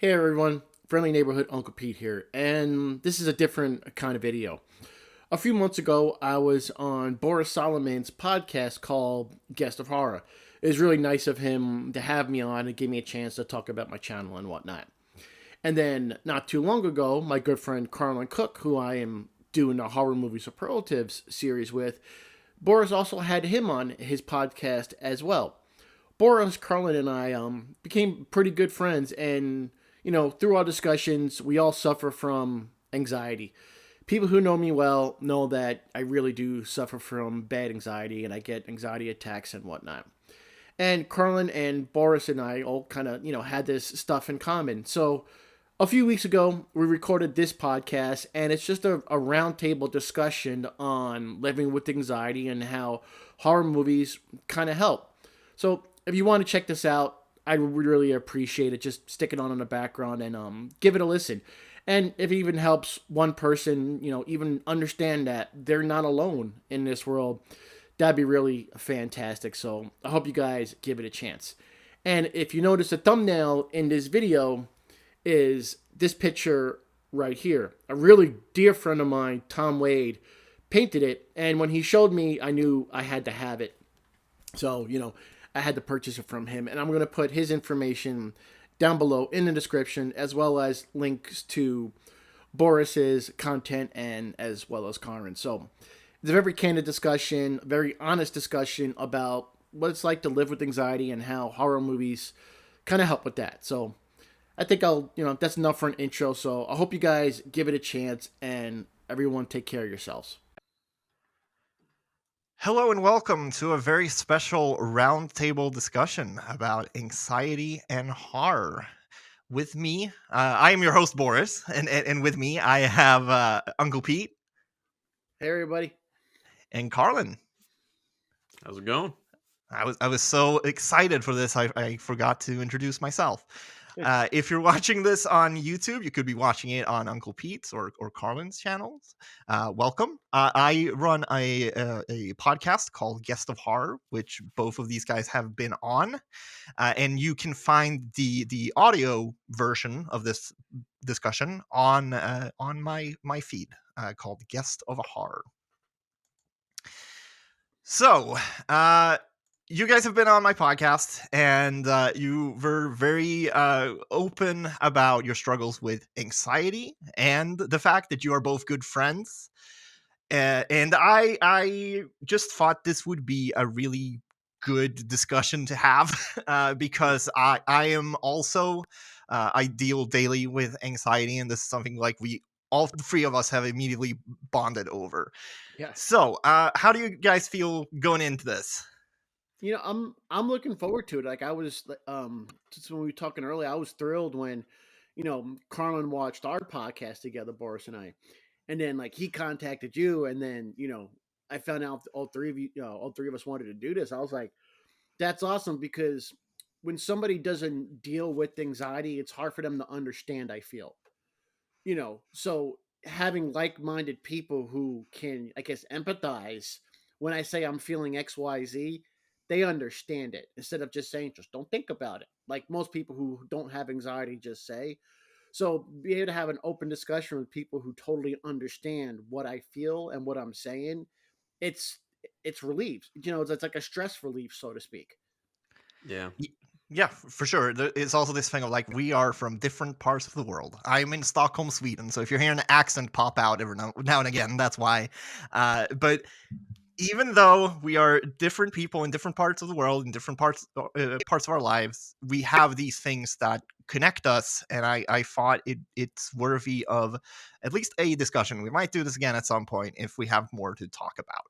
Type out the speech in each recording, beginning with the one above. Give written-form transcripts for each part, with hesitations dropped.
Hey everyone, friendly neighborhood Uncle Pete here, and this is a different kind of video. A few months ago, I was on Boris Solomon's podcast called Guest of Horror. It was really nice of him to have me on and give me a chance to talk about my channel and whatnot. And then, not too long ago, my good friend Carlin Cook, who I am doing a horror movie superlatives series with, Boris also had him on his podcast as well. Boris, Carlin, and I became pretty good friends, and through our discussions, we all suffer from anxiety. People who know me well know that I really do suffer from bad anxiety, and I get anxiety attacks and whatnot. And Carlin and Boris and I all kind of had this stuff in common. So a few weeks ago, we recorded this podcast, and it's just a roundtable discussion on living with anxiety and how horror movies kind of help. So if you want to check this out, I would really appreciate it. Just stick it on in the background and give it a listen. And if it even helps one person, even understand that they're not alone in this world, that'd be really fantastic. So I hope you guys give it a chance. And if you notice, the thumbnail in this video is this picture right here. A really dear friend of mine, Tom Wade, painted it. And when he showed me, I knew I had to have it. So, I had to purchase it from him. And I'm going to put his information down below in the description, as well as links to Boris's content and as well as Karin. So it's a very candid discussion, very honest discussion about what it's like to live with anxiety and how horror movies kind of help with that. So I think that's enough for an intro. So I hope you guys give it a chance, and everyone take care of yourselves. Hello and welcome to a very special roundtable discussion about anxiety and horror. With me, I am your host Boris, and with me I have Uncle Pete. Hey everybody. And Carlin. How's it going? I was so excited for this, I forgot to introduce myself. If you're watching this on YouTube, you could be watching it on Uncle Pete's or Carlin's channels. Welcome. I run a podcast called Guest of Horror, which both of these guys have been on, and you can find the audio version of this discussion on my feed called Guest of Horror. So, you guys have been on my podcast, and you were very open about your struggles with anxiety and the fact that you are both good friends. And I just thought this would be a really good discussion to have because I am also I deal daily with anxiety, and this is something like all three of us have immediately bonded over. Yeah. So, how do you guys feel going into this? I'm looking forward to it. Like I was, just when we were talking earlier, I was thrilled when, Carlin watched our podcast together, Boris and I, and then like he contacted you, and then I found out all three of you, all three of us wanted to do this. I was like, that's awesome because when somebody doesn't deal with anxiety, it's hard for them to understand. I feel, so having like-minded people who can, I guess, empathize when I say I'm feeling XYZ, they understand it instead of just saying, just don't think about it. Like most people who don't have anxiety just say. So be able to have an open discussion with people who totally understand what I feel and what I'm saying, it's it's relief. It's like a stress relief, so to speak. Yeah. Yeah, for sure. It's also this thing of like we are from different parts of the world. I'm in Stockholm, Sweden, so if you're hearing an accent pop out every now and again, that's why. But even though we are different people in different parts of the world, in different parts of our lives, we have these things that connect us, and I thought it's worthy of at least a discussion. We might do this again at some point if we have more to talk about.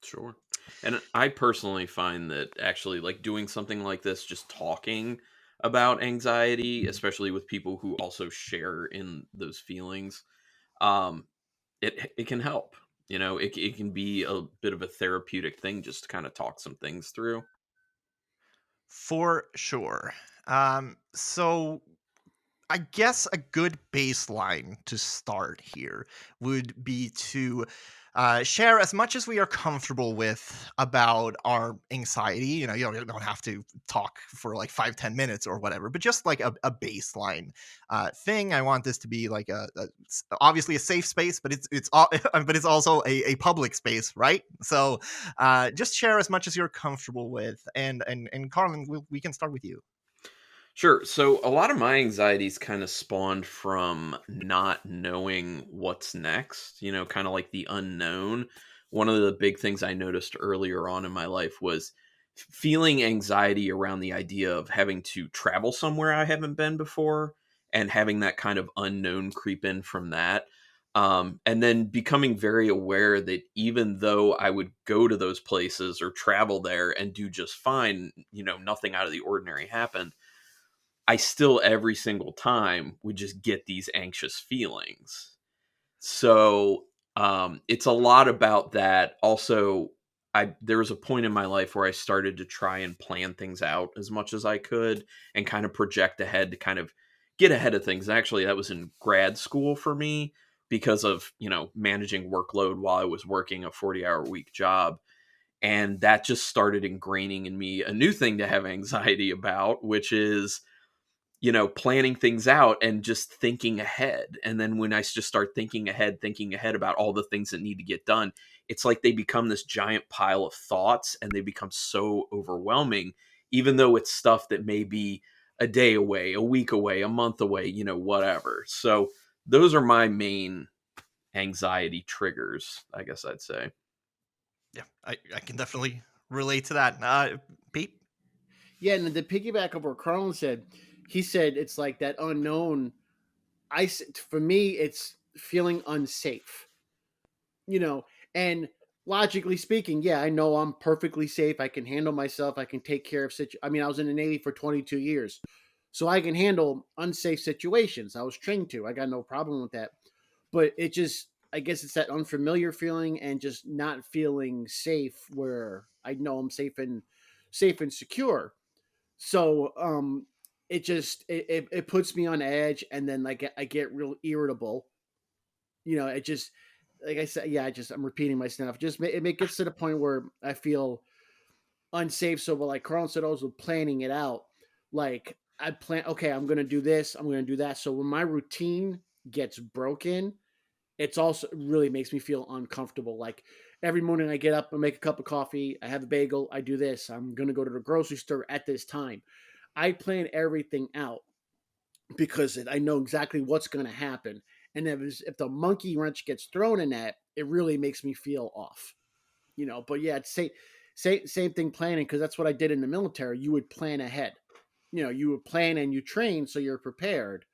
Sure. And I personally find that actually like doing something like this, just talking about anxiety, especially with people who also share in those feelings, um, it can help. It can be a bit of a therapeutic thing just to kind of talk some things through. For sure. So I guess a good baseline to start here would be to share as much as we are comfortable with about our anxiety. You know, you don't have to talk for like 5-10 minutes or whatever, but just like a baseline thing. I want this to be like obviously a safe space, but but it's also a public space, right? So just share as much as you're comfortable with, and Carlin, we can start with you. Sure. So a lot of my anxieties kind of spawned from not knowing what's next, kind of like the unknown. One of the big things I noticed earlier on in my life was feeling anxiety around the idea of having to travel somewhere I haven't been before and having that kind of unknown creep in from that. And then becoming very aware that even though I would go to those places or travel there and do just fine, nothing out of the ordinary happened, I still every single time would just get these anxious feelings. So it's a lot about that. Also, there was a point in my life where I started to try and plan things out as much as I could and kind of project ahead to kind of get ahead of things. Actually, that was in grad school for me because of, managing workload while I was working a 40-hour week job. And that just started ingraining in me a new thing to have anxiety about, which is planning things out and just thinking ahead. And then when I just start thinking ahead about all the things that need to get done, it's like they become this giant pile of thoughts and they become so overwhelming, even though it's stuff that may be a day away, a week away, a month away, whatever. So those are my main anxiety triggers, I guess I'd say. Yeah, I can definitely relate to that. Pete? Yeah, and the piggyback of what Carlin said, he said it's like that unknown. For me, it's feeling unsafe. And logically speaking, yeah, I know I'm perfectly safe. I can handle myself. I can take care of I mean, I was in the Navy for 22 years, so I can handle unsafe situations. I was trained to. I got no problem with that. But it just, I guess it's that unfamiliar feeling and just not feeling safe where I know I'm safe and secure. So it puts me on edge, and then like I get real irritable. It just, like I said, yeah, I'm repeating myself. Just it gets to the point where I feel unsafe. So, but like Carl said, also planning it out. Like I plan, okay, I'm gonna do this, I'm gonna do that. So when my routine gets broken, it's also really makes me feel uncomfortable. Like every morning I get up, I make a cup of coffee, I have a bagel, I do this. I'm gonna go to the grocery store at this time. I plan everything out because I know exactly what's going to happen. And if the monkey wrench gets thrown in that, it really makes me feel off. But yeah, it's same thing planning, because that's what I did in the military. You would plan ahead. You would plan and you train so you're prepared.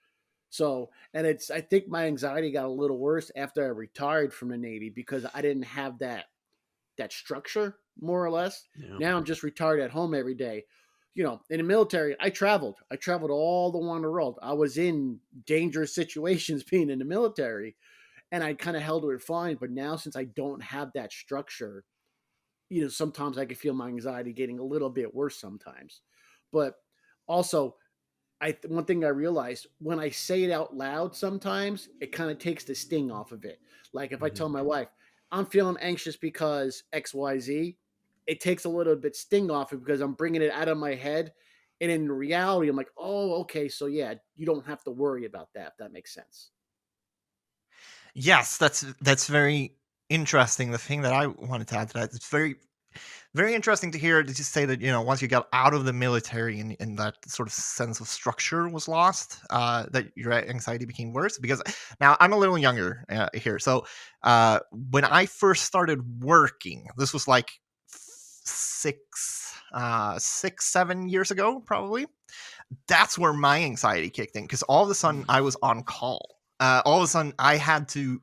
So, and I think my anxiety got a little worse after I retired from the Navy because I didn't have that structure, more or less. Yeah. Now I'm just retired at home every day. In the military, I traveled. I traveled all the one world. I was in dangerous situations being in the military, and I kind of held it fine. But now, since I don't have that structure, sometimes I can feel my anxiety getting a little bit worse sometimes. But also, one thing I realized, when I say it out loud, sometimes it kind of takes the sting off of it. Like if I tell my wife I'm feeling anxious because XYZ, it takes a little bit sting off it because I'm bringing it out of my head, and in reality, I'm like, oh, okay, so yeah, you don't have to worry about that. If that makes sense. Yes, that's very interesting. The thing that I wanted to add to that, it's very very interesting to hear to just say that once you got out of the military and that sort of sense of structure was lost, that your anxiety became worse. Because now I'm a little younger here, so when I first started working, this was like 6-7 years ago, probably. That's where my anxiety kicked in, because all of a sudden I was on call. All of a sudden I had to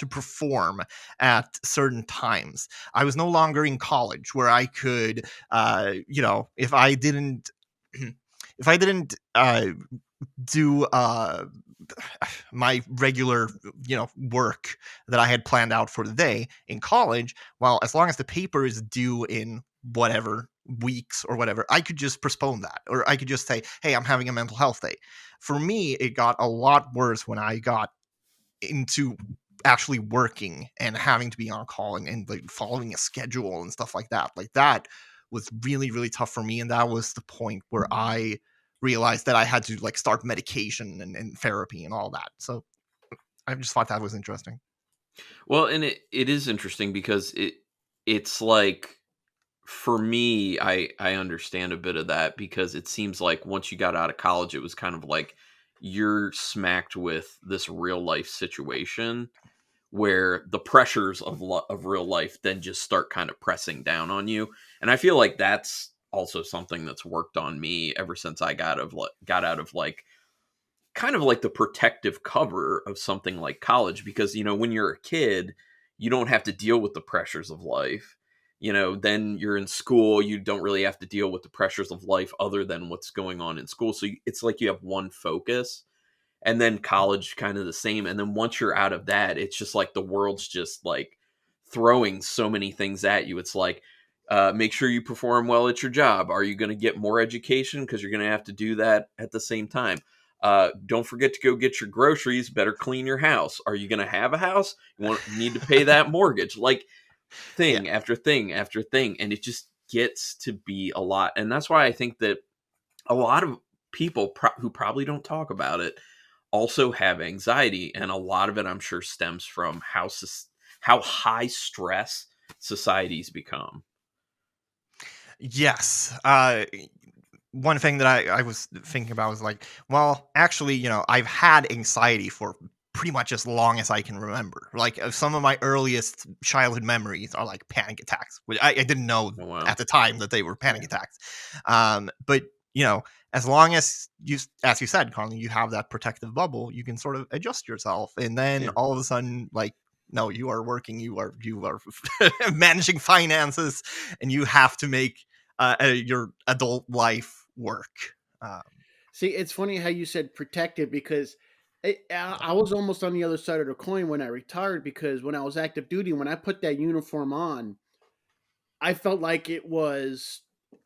perform at certain times. I was no longer in college where I could if I didn't if I didn't do my regular work that I had planned out for the day in college, well, as long as the paper is due in whatever weeks or whatever, I could just postpone that, or I could just say, hey, I'm having a mental health day. For me, it got a lot worse when I got into actually working and having to be on call and like following a schedule and stuff like that. Like that was really, really tough for me. And that was the point where I realized that I had to like start medication and therapy and all that. So I just thought that was interesting. Well, and it is interesting because it's like, for me, I understand a bit of that, because it seems like once you got out of college, it was kind of like you're smacked with this real life situation where the pressures of real life then just start kind of pressing down on you. And I feel like that's also something that's worked on me ever since I got out of like kind of like the protective cover of something like college, because when you're a kid, you don't have to deal with the pressures of life. Then you're in school, you don't really have to deal with the pressures of life other than what's going on in school, so it's like you have one focus. And then college, kind of the same. And then once you're out of that, it's just like the world's just like throwing so many things at you. It's like, make sure you perform well at your job. Are you going to get more education? Because you're going to have to do that at the same time. Don't forget to go get your groceries. Better clean your house. Are you going to have a house? You need to pay that mortgage. Like thing after thing after thing. And it just gets to be a lot. And that's why I think that a lot of people who probably don't talk about it also have anxiety, and a lot of it, I'm sure, stems from how high stress society's become. Yes. One thing that I was thinking about was like, well, actually, I've had anxiety for pretty much as long as I can remember. Like some of my earliest childhood memories are like panic attacks, which I didn't know at the time that they were panic attacks. But as long as you said, Carly, you have that protective bubble, you can sort of adjust yourself, and then all of a sudden, like, no, you are working, you are managing finances, and you have to make your adult life work. See, it's funny how you said protective, because I was almost on the other side of the coin when I retired, because when I was active duty, when I put that uniform on, I felt like I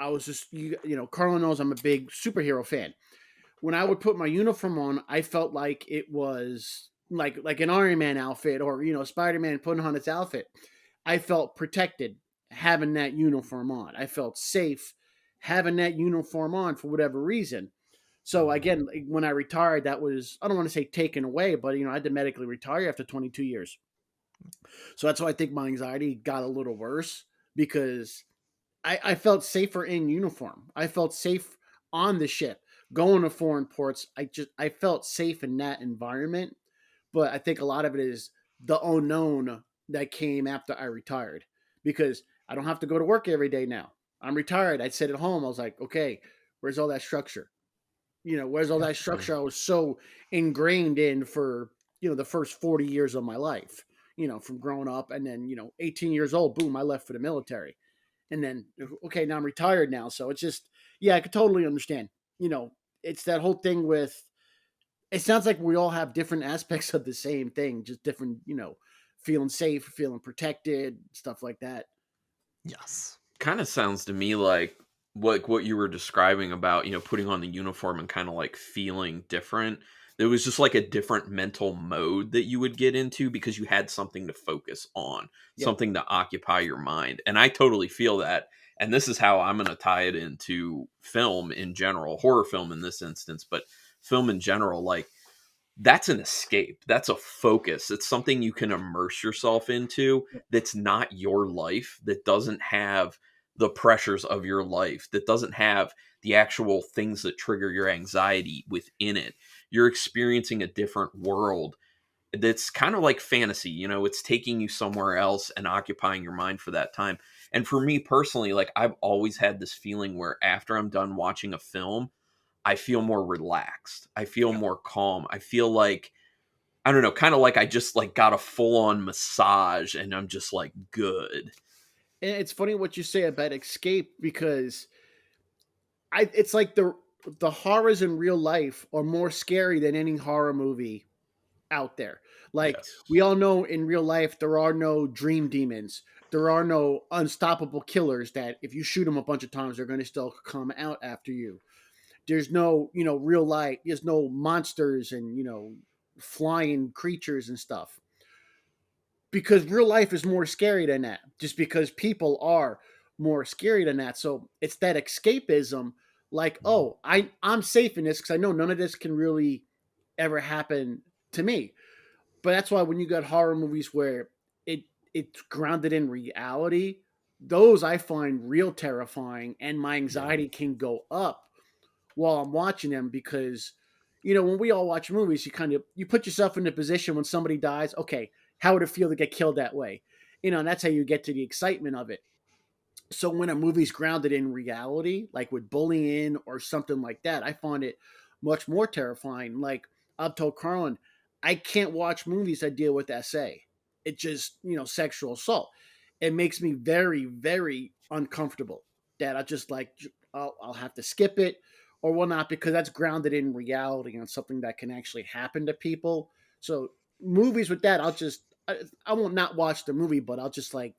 was just, Carla knows I'm a big superhero fan. When I would put my uniform on, I felt like it was like an Iron Man outfit, or, Spider-Man putting on its outfit. I felt protected having that uniform on. I felt safe having that uniform on for whatever reason. So again, when I retired, that was, I don't want to say taken away, but I had to medically retire after 22 years. So that's why I think my anxiety got a little worse, because I felt safer in uniform. I felt safe on the ship, going to foreign ports. I felt safe in that environment. But I think a lot of it is the unknown that came after I retired, because I don't have to go to work every day now. I'm retired. I'd sit at home. I was like, okay, where's all that structure? Where's all that structure I was so ingrained in for, the first 40 years of my life, from growing up, and then, 18 years old, boom, I left for the military. And then, okay, now I'm retired now. So it's just, yeah, I could totally understand. It's that whole thing with, it sounds like we all have different aspects of the same thing, just different, feeling safe, feeling protected, stuff like that. Yes. Kind of sounds to me like what you were describing about, putting on the uniform and kind of like feeling different. There was just like a different mental mode that you would get into because you had something to focus on, something to occupy your mind. And I totally feel that. And this is how I'm going to tie it into film in general, horror film in this instance, but film in general. Like, that's an escape. That's a focus. It's something you can immerse yourself into that's not your life, that doesn't have the pressures of your life, that doesn't have the actual things that trigger your anxiety within it. You're experiencing a different world that's kind of like fantasy. It's taking you somewhere else and occupying your mind for that time. And for me personally, like, I've always had this feeling where after I'm done watching a film, I feel more relaxed. I feel more calm. I feel like, I don't know, kind of like I just like got a full on massage and I'm just like good. And it's funny what you say about escape, because it's like the horrors in real life are more scary than any horror movie out there. Like, we all know in real life there are no dream demons. There are no unstoppable killers that if you shoot them a bunch of times they're going to still come out after you. There's no, real life. There's no monsters and, flying creatures and stuff. because real life is more scary than that. Just because people are more scary than that. So it's that escapism, like, oh, I'm safe in this because I know none of this can really ever happen to me. But that's why when you got horror movies where it it's grounded in reality, those I find real terrifying, and my Yeah. anxiety can go up while I'm watching them because, you know, when we all watch movies, you put yourself in the position when somebody dies. Okay, how would it feel to get killed that way? You know, and that's how you get to the excitement of it. So when a movie's grounded in reality, like with bullying or something like that, I find it much more terrifying. Like I've told Carlin, I can't watch movies that deal with SA. It just, you know, sexual assault. It makes me very, very uncomfortable. That I just like, I'll have to skip it or whatnot because that's grounded in reality and something that can actually happen to people. So movies with that, I won't not watch the movie, but I'll just like,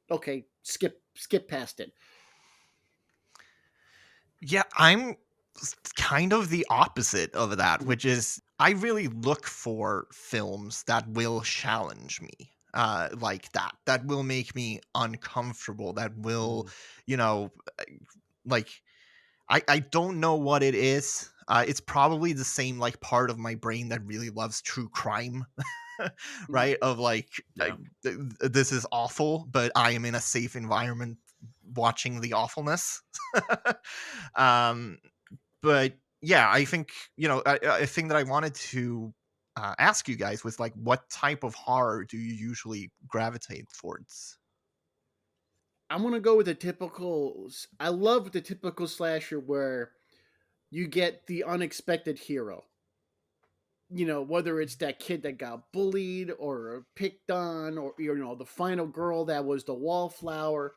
okay, skip past it. Yeah, I'm kind of the opposite of that, Mm, which is I really look for films that will challenge me. Like that will make me uncomfortable, that will, Mm. you know, like I don't know what it is. It's probably the same like part of my brain that really loves true crime, mm. right? Of like, Yeah. this is awful, but I am in a safe environment watching the awfulness. um, but yeah, I think a thing that I wanted to ask you guys was like, what type of horror do you usually gravitate towards? I'm gonna go with the typical. I love the typical slasher where you get the unexpected hero. You know, whether it's that kid that got bullied or picked on, or you know, the final girl that was the wallflower,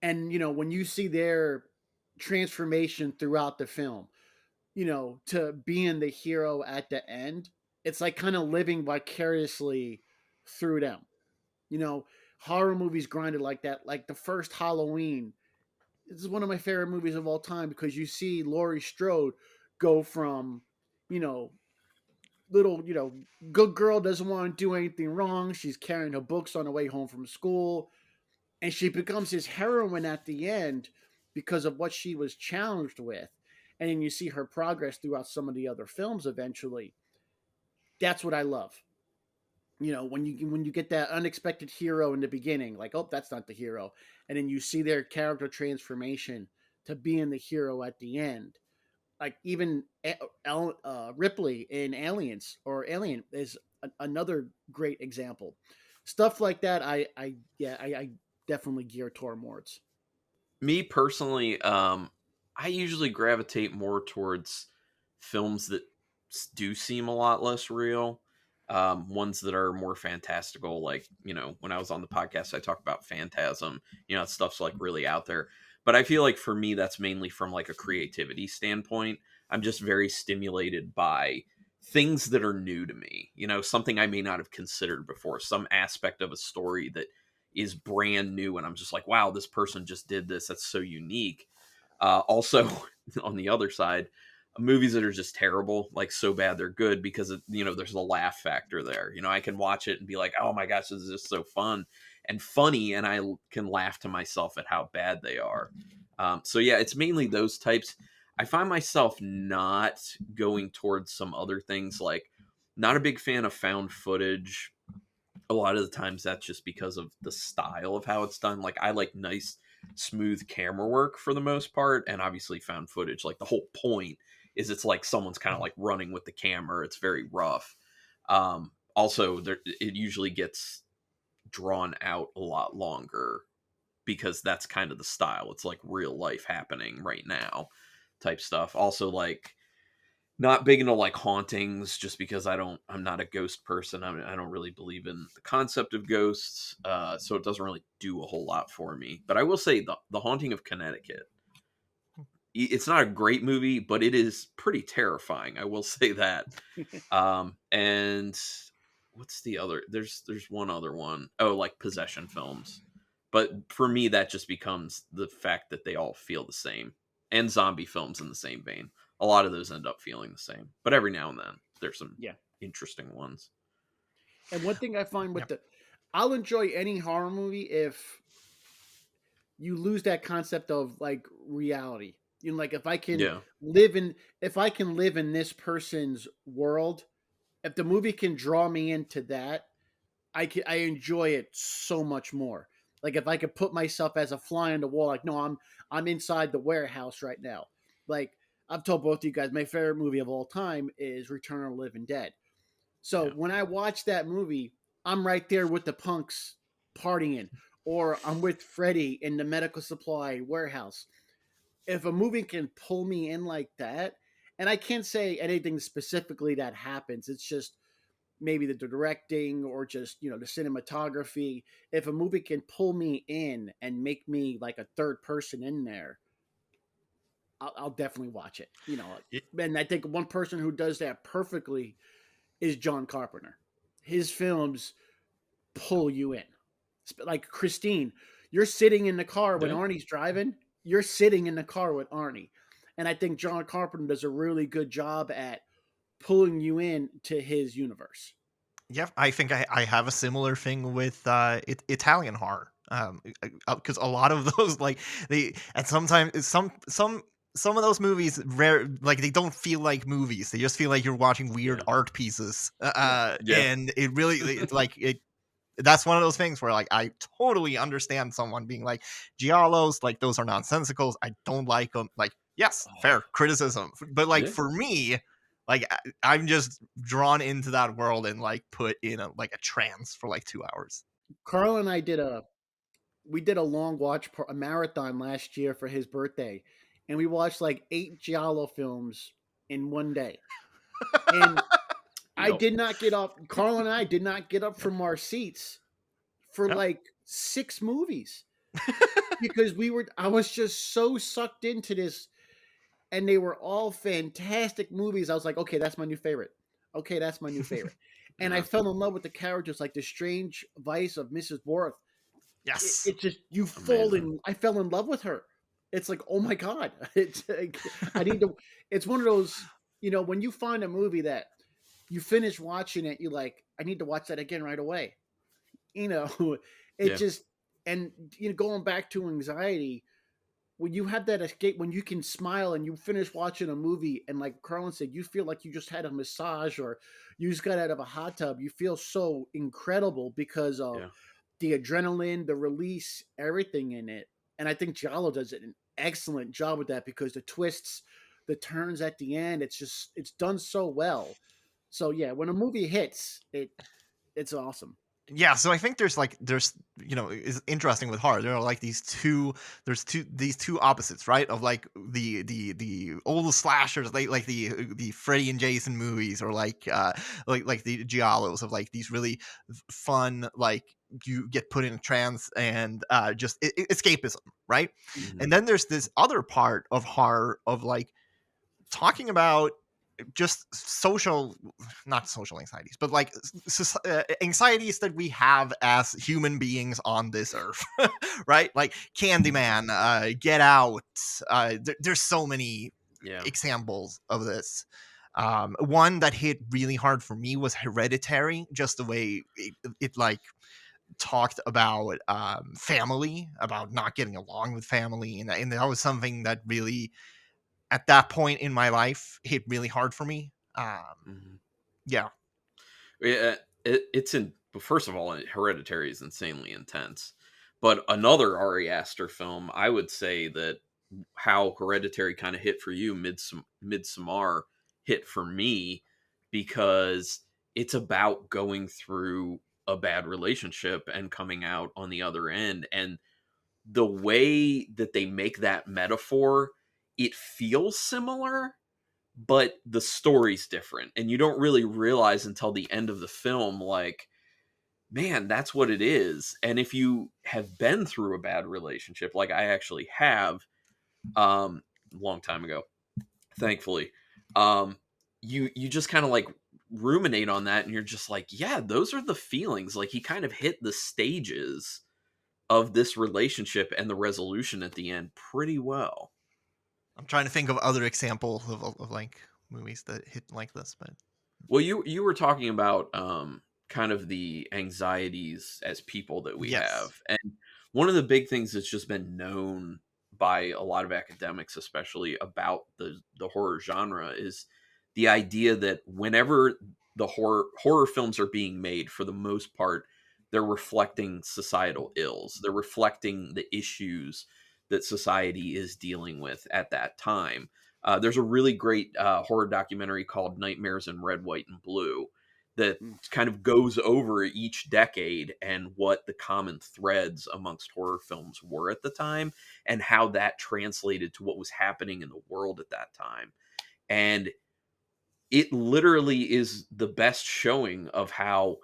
and you know, when you see their transformation throughout the film, you know, to being the hero at the end, it's like kind of living vicariously through them. You know, horror movies grinded like that. Like the first Halloween, this is one of my favorite movies of all time because you see Laurie Strode go from, you know, little, you know, good girl doesn't want to do anything wrong. She's carrying her books on the way home from school, and she becomes his heroine at the end because of what she was challenged with. And then you see her progress throughout some of the other films eventually. That's what I love. You know, when you get that unexpected hero in the beginning, like, oh, that's not the hero, and then you see their character transformation to being the hero at the end. Like even Ripley in Aliens or Alien is another great example. Stuff like that, I definitely gear towards. Me personally, I usually gravitate more towards films that do seem a lot less real. Ones that are more fantastical, like, you know, when I was on the podcast, I talked about Phantasm. You know, stuff's like really out there. But I feel like for me, that's mainly from like a creativity standpoint. I'm just very stimulated by things that are new to me. You know, something I may not have considered before, some aspect of a story that is brand new, and I'm just like, wow, this person just did this. That's so unique. Also, on the other side, movies that are just terrible, like so bad they're good, because you know, there's a laugh factor there. You know, I can watch it and be like, oh my gosh, this is just so fun and funny, and I can laugh to myself at how bad they are. So yeah, it's mainly those types. I find myself not going towards some other things, like not a big fan of found footage. A lot of the times that's just because of the style of how it's done. Like, I like nice smooth camera work for the most part, and obviously found footage, like the whole point is it's like someone's kind of like running with the camera. It's very rough. Also there, it usually gets drawn out a lot longer because that's kind of the style. It's like real life happening right now type stuff. Also, like, not big into like hauntings, just because I'm not a ghost person. I don't really believe in the concept of ghosts, so it doesn't really do a whole lot for me. But I will say the Haunting of Connecticut, it's not a great movie, but it is pretty terrifying, I will say that. And what's the other, there's one other one. Oh, like possession films. But for me, that just becomes the fact that they all feel the same. And zombie films in the same vein, a lot of those end up feeling the same, but every now and then there's some Yeah. interesting ones. And one thing I find Yeah. with the I'll enjoy any horror movie if you lose that concept of like reality. You know, like Yeah. if I can live in this person's world, if the movie can draw me into that, I enjoy it so much more. Like if I could put myself as a fly on the wall, like no, I'm inside the warehouse right now. Like I've told both of you guys, my favorite movie of all time is Return of the Living Dead. So Yeah. when I watch that movie, I'm right there with the punks partying, or I'm with Freddy in the medical supply warehouse. If a movie can pull me in like that, and I can't say anything specifically that happens, it's just maybe the directing or just the cinematography. If a movie can pull me in and make me like a third person in there, I'll definitely watch it. And I think one person who does that perfectly is John Carpenter. His films pull you in. Like Christine, you're sitting in the car when Yeah. Arnie's driving. You're sitting in the car with Arnie, and I think John Carpenter does a really good job at pulling you in to his universe. Yeah, I think I have a similar thing with Italian horror. Because a lot of those, like, they, and sometimes some of those movies rare, like, they don't feel like movies. They just feel like you're watching weird Yeah. art pieces. Yeah. Yeah. And it really, it's like it. That's one of those things where, like, I totally understand someone being like, giallos, like, those are nonsensicals. I don't like them. Like, yes, fair criticism, but like, Yeah. for me, like, I'm just drawn into that world and like put in a trance for like 2 hours. Carl and I did a long a marathon last year for his birthday, and we watched like 8 giallo films in one day. And I Yep. did not get up. Carl and I did not get up from our seats for Yep. like 6 movies because I was just so sucked into this, and they were all fantastic movies. I was like, okay, that's my new favorite. Okay, that's my new favorite. And I Yeah. fell in love with the characters, like the strange vice of Mrs. Worth. Yes. It just Amazing. I fell in love with her. It's like, oh my god, it's like, I need to. It's one of those, when you find a movie that you finish watching it, you like, I need to watch that again right away. You know, it Yeah. just, and going back to anxiety, when you have that escape, when you can smile and you finish watching a movie, and like Carlin said, you feel like you just had a massage or you just got out of a hot tub. You feel so incredible because of Yeah. the adrenaline, the release, everything in it. And I think Giallo does an excellent job with that because the twists, the turns at the end, it's done so well. So yeah, when a movie hits, it's awesome. Yeah, so I think there's is interesting with horror. There are like these two opposites, right? Of like the old slashers, like the Freddy and Jason movies, or like the giallos, of like these really fun, like, you get put in a trance and just escapism, right? Hmm. And then there's this other part of horror of like talking about just not social anxieties, but like anxieties that we have as human beings on this earth. Right, like Candyman, Get Out. There's so many Yeah. examples of this. One that hit really hard for me was Hereditary, just the way it like talked about family, about not getting along with family, and that was something that really, at that point in my life, hit really hard for me. Hmm. Yeah. Yeah. It's in. First of all, Hereditary is insanely intense. But another Ari Aster film, I would say that how Hereditary kind of hit for you, Midsommar hit for me, because it's about going through a bad relationship and coming out on the other end. And the way that they make that metaphor, it feels similar, but the story's different. And you don't really realize until the end of the film, like, man, that's what it is. And if you have been through a bad relationship, like I actually have, a long time ago, thankfully, um, you just kind of like ruminate on that, and you're just like, yeah, those are the feelings. Like, he kind of hit the stages of this relationship and the resolution at the end pretty well. I'm trying to think of other examples of like movies that hit like this, but Well, you were talking about kind of the anxieties as people that we Yes. have. And one of the big things that's just been known by a lot of academics, especially about the horror genre, is the idea that whenever the horror films are being made, for the most part, they're reflecting societal ills. They're reflecting the issues that society is dealing with at that time. There's a really great horror documentary called Nightmares in Red, White, and Blue that Mm. kind of goes over each decade and what the common threads amongst horror films were at the time and how that translated to what was happening in the world at that time. And it literally is the best showing of how,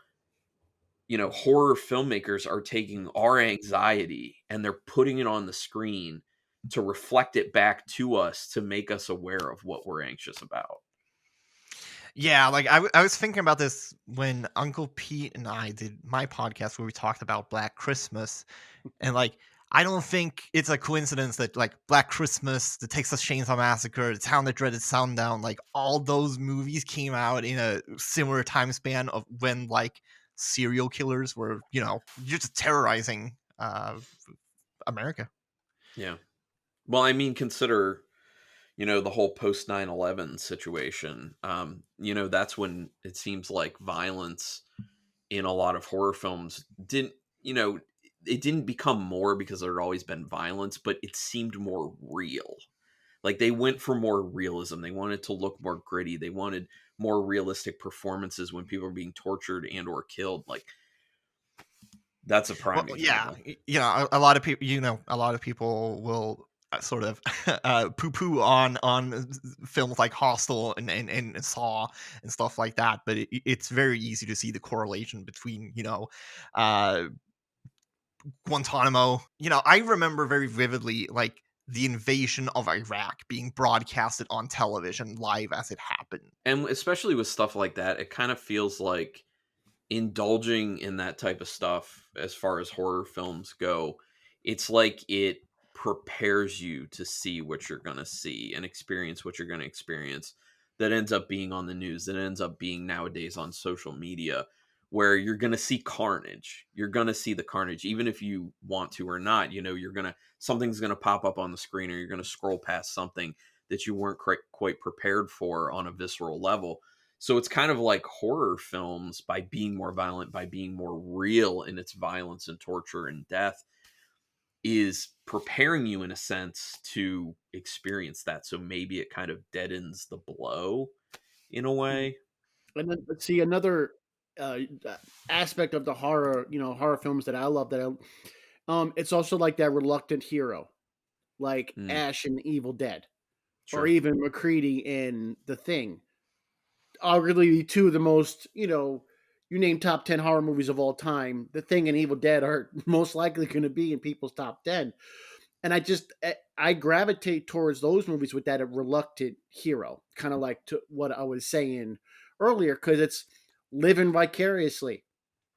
horror filmmakers are taking our anxiety and they're putting it on the screen to reflect it back to us to make us aware of what we're anxious about. Yeah, like I was thinking about this when Uncle Pete and I did my podcast where we talked about Black Christmas, and like I don't think it's a coincidence that like Black Christmas, the Texas Chainsaw Massacre, the Town That Dreaded Sundown, like all those movies came out in a similar time span of when like serial killers were, just terrorizing America. Yeah. Well, I mean, consider, the whole post 9/11 situation. That's when it seems like violence in a lot of horror films didn't, it didn't become more because there had always been violence, but it seemed more real. Like they went for more realism. They wanted to look more gritty. They wanted more realistic performances when people were being tortured and or killed. Like that's a Well, prime yeah, example. a lot of people, a lot of people will sort of poo-poo on films like Hostel and Saw and stuff like that, but it's very easy to see the correlation between, uh, Guantanamo. I remember very vividly, like, the invasion of Iraq being broadcasted on television live as it happened. And especially with stuff like that, it kind of feels like indulging in that type of stuff as far as horror films go. It's like it prepares you to see what you're going to see and experience what you're going to experience, that ends up being on the news, that ends up being nowadays on social media, where you're going to see carnage. You're going to see the carnage even if you want to or not. You're going to, something's going to pop up on the screen, or you're going to scroll past something that you weren't quite prepared for on a visceral level. So it's kind of like horror films, by being more violent, by being more real in its violence and torture and death, is preparing you in a sense to experience that. So maybe it kind of deadens the blow in a Mm. way. And then let's see another uh, aspect of the horror, horror films that I love. It's also like that reluctant hero, like Mm, Ash in Evil Dead, or sure. even McCready in The Thing. Arguably two of the most, you name top 10 horror movies of all time. The Thing and Evil Dead are most likely going to be in people's top 10. And I gravitate towards those movies with that reluctant hero, kind of like to what I was saying earlier, because it's living vicariously.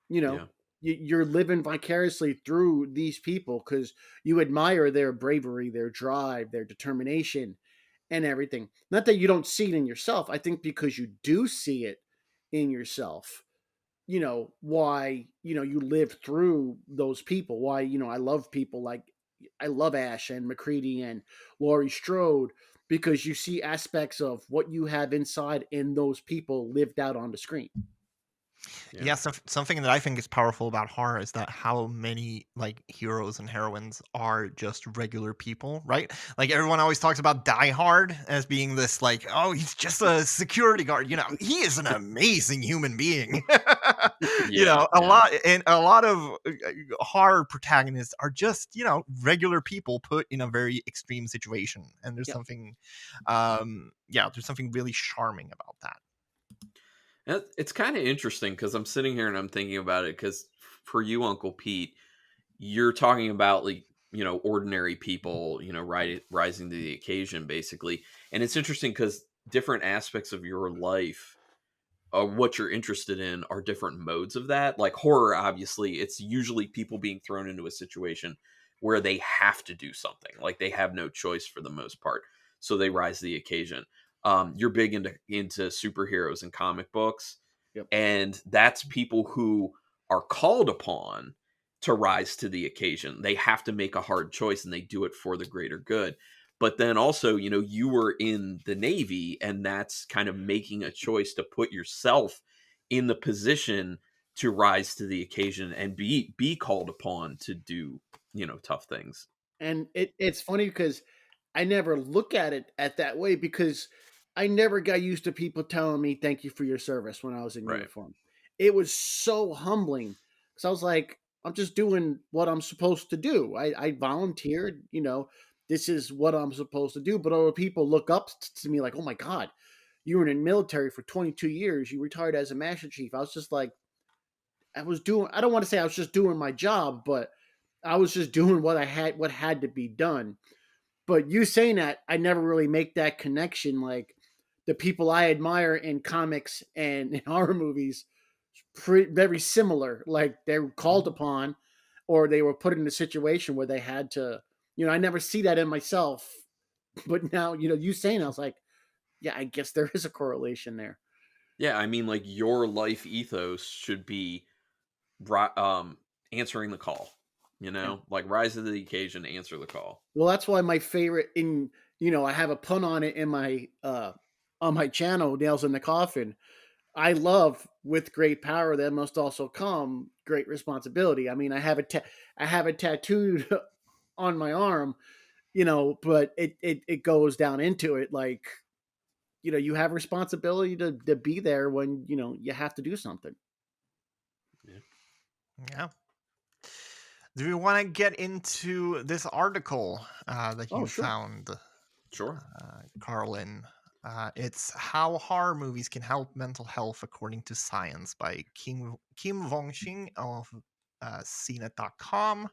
You know, Yeah. you're living vicariously through these people because you admire their bravery, their drive, their determination, and everything. Not that you don't see it in yourself. I think because you do see it in yourself, why, you live through those people. Why, I love people like I love Ash and McCready and Laurie Strode, because you see aspects of what you have inside in those people lived out on the screen. Yeah. Yeah, something that I think is powerful about horror is that how many like heroes and heroines are just regular people, right? Like everyone always talks about Die Hard as being this like, oh, he's just a security guard. He is an amazing human being. Yeah. A Yeah. lot of horror protagonists are just regular people put in a very extreme situation, and there's Yep. something, there's something really charming about that. It's kind of interesting because I'm sitting here and I'm thinking about it, because for you, Uncle Pete, you're talking about, like, ordinary people, rising to the occasion, basically. And it's interesting because different aspects of your life, what you're interested in, are different modes of that. Like horror, obviously, it's usually people being thrown into a situation where they have to do something, like they have no choice for the most part, so they rise to the occasion. You're big into superheroes and comic books. Yep. And that's people who are called upon to rise to the occasion. They have to make a hard choice, and they do it for the greater good. But then also, you were in the Navy, and that's kind of making a choice to put yourself in the position to rise to the occasion and be called upon to do, tough things. And it's funny because I never look at it at that way, because I never got used to people telling me thank you for your service when I was in Right. uniform. It was so humbling, because I was like, I'm just doing what I'm supposed to do. I volunteered, this is what I'm supposed to do. But other people look up to me like, oh my God, you were in the military for 22 years. You retired as a master chief. I was just like, I don't want to say I was just doing my job, but I was just doing what had to be done. But you saying that, I never really make that connection. Like, the people I admire in comics and in horror movies, very similar. Like, they were called upon, or they were put in a situation where they had to. I never see that in myself. But now, you saying, I was like, yeah, I guess there is a correlation there. Yeah, I mean, like, your life ethos should be answering the call. Yeah. Like, rise to the occasion, answer the call. Well, that's why my favorite I have a pun on it in my on my channel, Nails in the Coffin. I love, with great power there must also come great responsibility. I mean, I have it tattooed on my arm, but it goes down into it, like, you have responsibility to be there when, you have to do something. Yeah. Do we want to get into this article that Oh, you sure. found, Sure. Carlin? It's How Horror Movies Can Help Mental Health According to Science by Kim Wongxing of CNET.com.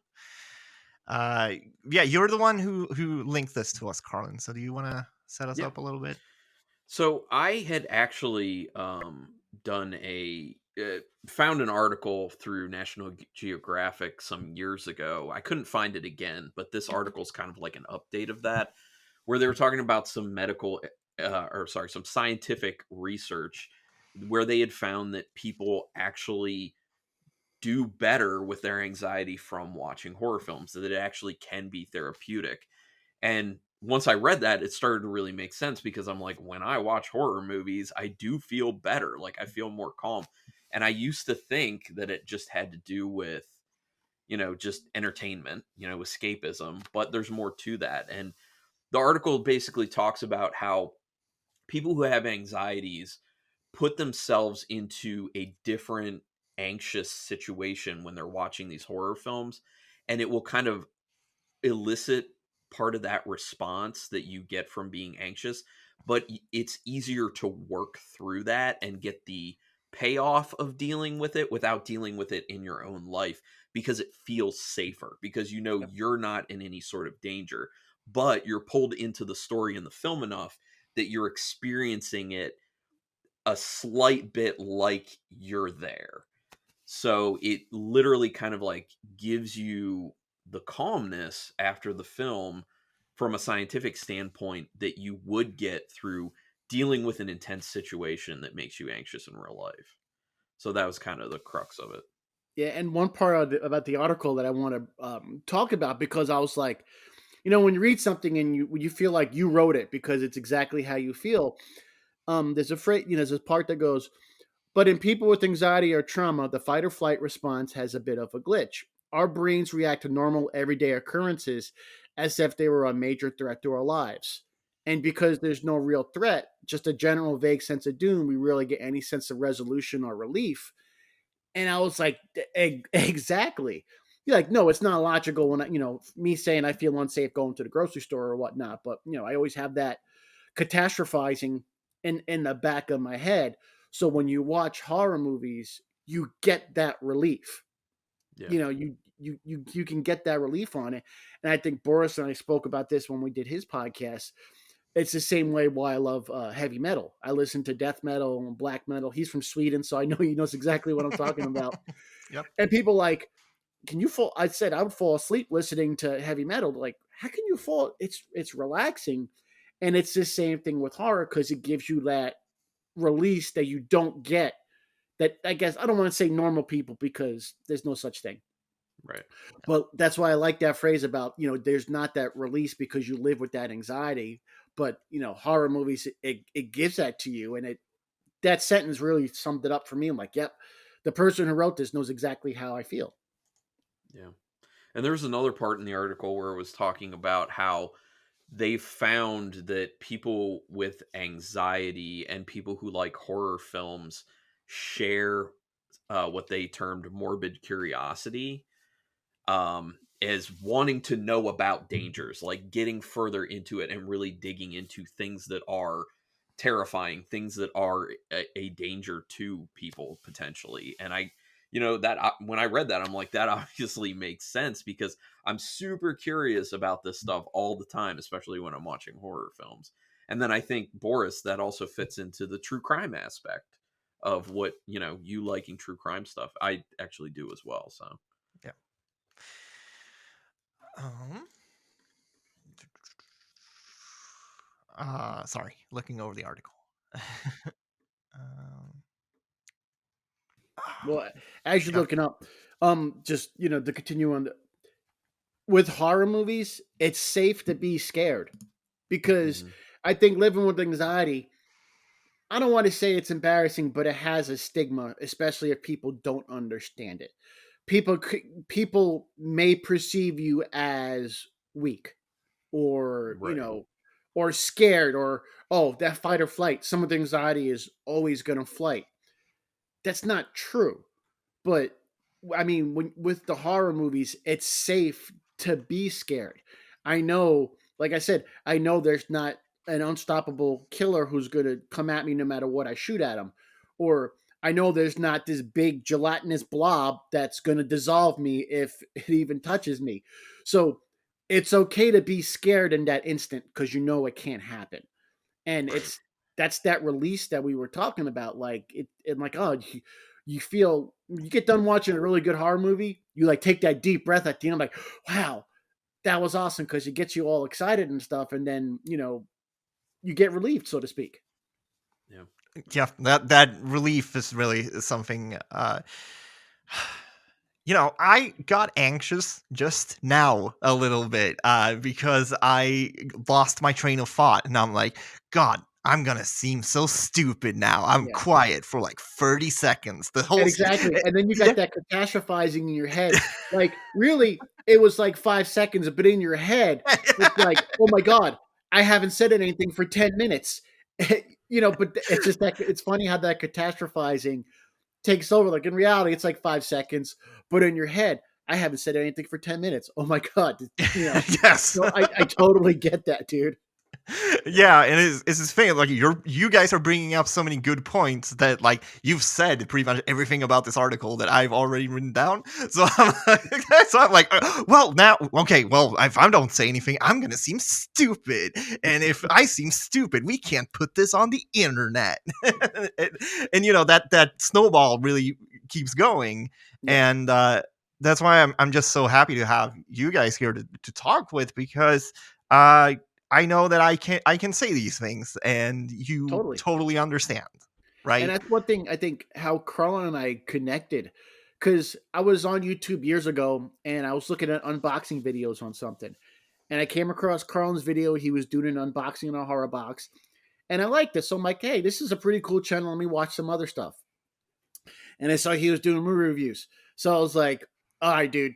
Yeah, you're the one who linked this to us, Carlin. So do you want to set us Yeah. up a little bit? So I had actually done found an article through National Geographic some years ago. I couldn't find it again, but this article is kind of like an update of that, where they were talking about some some scientific research where they had found that people actually do better with their anxiety from watching horror films, that it actually can be therapeutic. And once I read that, it started to really make sense, because I'm like, when I watch horror movies, I do feel better. Like, I feel more calm. And I used to think that it just had to do with, just entertainment, escapism, but there's more to that. And the article basically talks about how people who have anxieties put themselves into a different anxious situation when they're watching these horror films, and it will kind of elicit part of that response that you get from being anxious, but it's easier to work through that and get the payoff of dealing with it without dealing with it in your own life, because it feels safer, because you're not in any sort of danger, but you're pulled into the story in the film enough that you're experiencing it a slight bit like you're there. So it literally kind of like gives you the calmness after the film from a scientific standpoint that you would get through dealing with an intense situation that makes you anxious in real life. So that was kind of the crux of it. Yeah, and one part about the article that I want to talk about, because I was like, when you read something and you feel like you wrote it because it's exactly how you feel. There's a phrase, there's a part that goes, but in people with anxiety or trauma, the fight or flight response has a bit of a glitch. Our brains react to normal everyday occurrences as if they were a major threat to our lives. And because there's no real threat, just a general vague sense of doom, we rarely get any sense of resolution or relief. And I was like, exactly. You're like, no, it's not logical when me saying I feel unsafe going to the grocery store or whatnot. But, I always have that catastrophizing in the back of my head. So when you watch horror movies, you get that relief. Yeah. You can get that relief on it. And I think Boris and I spoke about this when we did his podcast. It's the same way why I love heavy metal. I listen to death metal and black metal. He's from Sweden, so I know he knows exactly what I'm talking about. Yep. And people like, can you fall? I said I would fall asleep listening to heavy metal. Like, how can you fall? It's relaxing. And it's the same thing with horror, because it gives you that release that you don't get that I guess I don't want to say normal people because there's no such thing. Right. But that's why I like that phrase about, there's not that release because you live with that anxiety. But, horror movies, it gives that to you. And that sentence really summed it up for me. I'm like, yep, the person who wrote this knows exactly how I feel. Yeah. And there was another part in the article where it was talking about how they found that people with anxiety and people who like horror films share what they termed morbid curiosity, as wanting to know about dangers, like getting further into it and really digging into things that are terrifying, things that are a danger to people potentially. And that when I read that, I'm like, that obviously makes sense because I'm super curious about this stuff all the time, especially when I'm watching horror films. And then I think, Boris, that also fits into the true crime aspect of what, you liking true crime stuff. I actually do as well. So Yeah. Sorry, looking over the article. Well, as you're Yeah. looking up, just, to continue on, with horror movies, it's safe to be scared because I think living with anxiety, I don't want to say it's embarrassing, but it has a stigma, especially if people don't understand it. People may perceive you as weak or, right. or scared or, oh, that fight or flight. Some of the anxiety is always going to flight. That's not true. But I mean, with the horror movies, it's safe to be scared. I know, like I said, I know there's not an unstoppable killer who's going to come at me no matter what I shoot at him. Or I know there's not this big gelatinous blob that's going to dissolve me if it even touches me. So it's okay to be scared in that instant because you know it can't happen. And that's that release that we were talking about. Like and like, oh, you feel you get done watching a really good horror movie, you like take that deep breath at the end, like, wow, that was awesome because it gets you all excited and stuff, and then you get relieved, so to speak. Yeah, that relief is really something. I got anxious just now a little bit because I lost my train of thought, and I'm like, God, I'm gonna seem so stupid now. I'm Yeah. quiet for like 30 seconds. The whole And exactly. And then you yeah. got that catastrophizing in your head. Like, really, it was like 5 seconds, but in your head, it's like, oh my God, I haven't said anything for 10 minutes. But it's just that it's funny how that catastrophizing takes over. Like in reality, it's like 5 seconds, but in your head, I haven't said anything for 10 minutes. Oh my God. Yes. So I totally get that, dude. Yeah, and it's this thing like you guys are bringing up so many good points that like you've said pretty much everything about this article that I've already written down. So I'm like, well now, okay, well if I don't say anything, I'm gonna seem stupid, and if I seem stupid, we can't put this on the internet, and that snowball really keeps going, Yeah, and that's why I'm just so happy to have you guys here to talk with because. I know that I can say these things and you totally. totally understand, And right? that's one thing I think how Carlin and I connected. Because I was on YouTube years ago and I was looking at unboxing videos on something. And I came across Carlin's video. He was doing an unboxing on a horror box. And I liked this. So I'm like, hey, this is a pretty cool channel. Let me watch some other stuff. And I saw he was doing movie reviews. So I was like, all right, dude,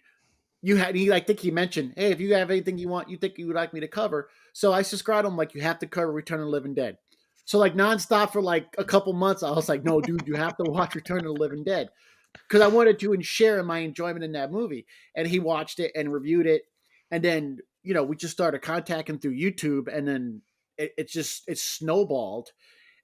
I think he mentioned, hey, if you have anything you think you would like me to cover. So I subscribed him, like, you have to cover Return of the Living Dead. So like nonstop for like a couple months, I was like, no, dude, you have to watch Return of the Living Dead. Because I wanted to share in my enjoyment in that movie. And he watched it and reviewed it. And then, we just started contacting through YouTube, and then it's snowballed.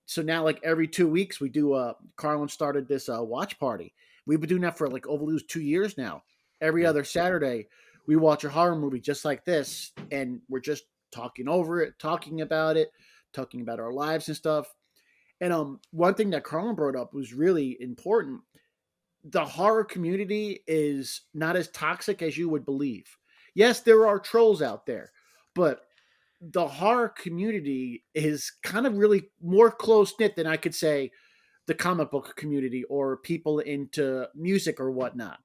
So now, like every 2 weeks, we do Carlin started this watch party. We've been doing that for like over 2 years now. Every Yeah. other Saturday, we watch a horror movie just like this, and we're just talking over it, talking about it, talking about our lives and stuff. And one thing that Carlin brought up was really important. The horror community is not as toxic as you would believe. Yes, there are trolls out there, but the horror community is kind of really more close knit than I could say the comic book community or people into music or whatnot.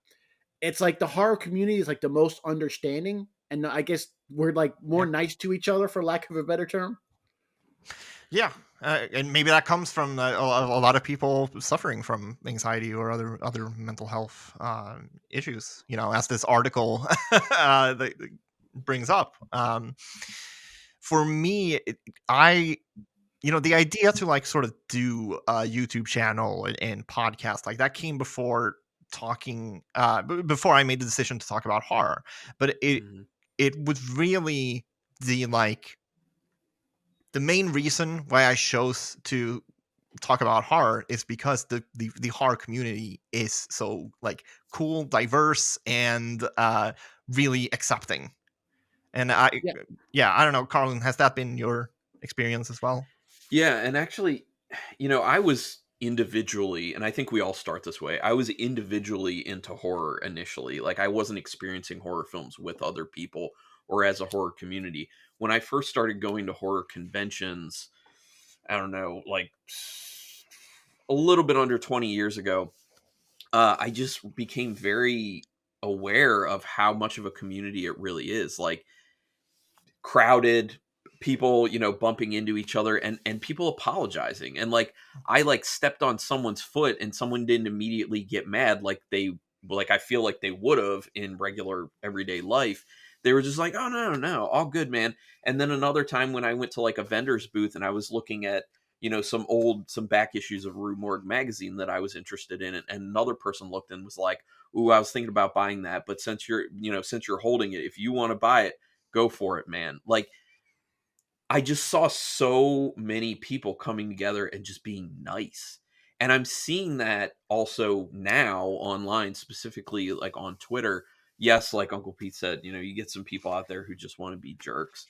It's like the horror community is like the most understanding, and I guess we're like more Yeah. nice to each other, for lack of a better term. Yeah, and maybe that comes from a lot of people suffering from anxiety or other mental health issues. As this article that brings up. For me, the idea to like sort of do a YouTube channel and podcast like that came before talking before I made the decision to talk about horror, but Mhm. it was really the like the main reason why I chose to talk about horror is because the horror community is so like cool, diverse, and really accepting. And Yeah. I don't know, Carlin, has that been your experience as well? Yeah, and actually, I was individually, and I think we all start this way. I was individually into horror initially. Like I wasn't experiencing horror films with other people or as a horror community. When I first started going to horror conventions, I don't know, like a little bit under 20 years ago, I just became very aware of how much of a community it really is. Like crowded people, bumping into each other and people apologizing. And like I like stepped on someone's foot and someone didn't immediately get mad like I feel like they would have in regular everyday life. They were just like, "Oh no, no, no, all good, man." And then another time when I went to like a vendor's booth and I was looking at some back issues of Rue Morgue magazine that I was interested in, and another person looked and was like, "Ooh, I was thinking about buying that, but since you're holding it, if you want to buy it, go for it, man." Like I just saw so many people coming together and just being nice. And I'm seeing that also now online, specifically like on Twitter. Yes, like Uncle Pete said, you get some people out there who just want to be jerks.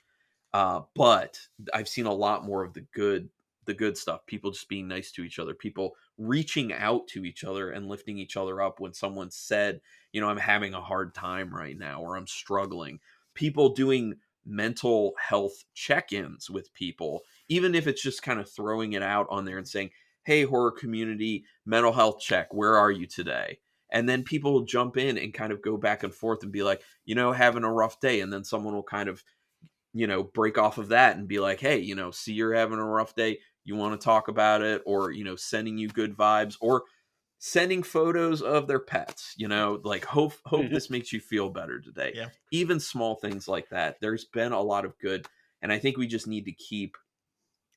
But I've seen a lot more of the good stuff. People just being nice to each other, people reaching out to each other and lifting each other up when someone said, "I'm having a hard time right now," or "I'm struggling." People doing mental health check-ins with people, even if it's just kind of throwing it out on there and saying, "Hey, horror community, mental health check, where are you today?" And then people will jump in and kind of go back and forth and be like, having a rough day. And then someone will kind of break off of that and be like, "Hey, see, you're having a rough day. You want to talk about it?" Or, sending you good vibes, or sending photos of their pets, like hope Mhm. this makes you feel better today. Yeah. Even small things like that. There's been a lot of good. And I think we just need to keep,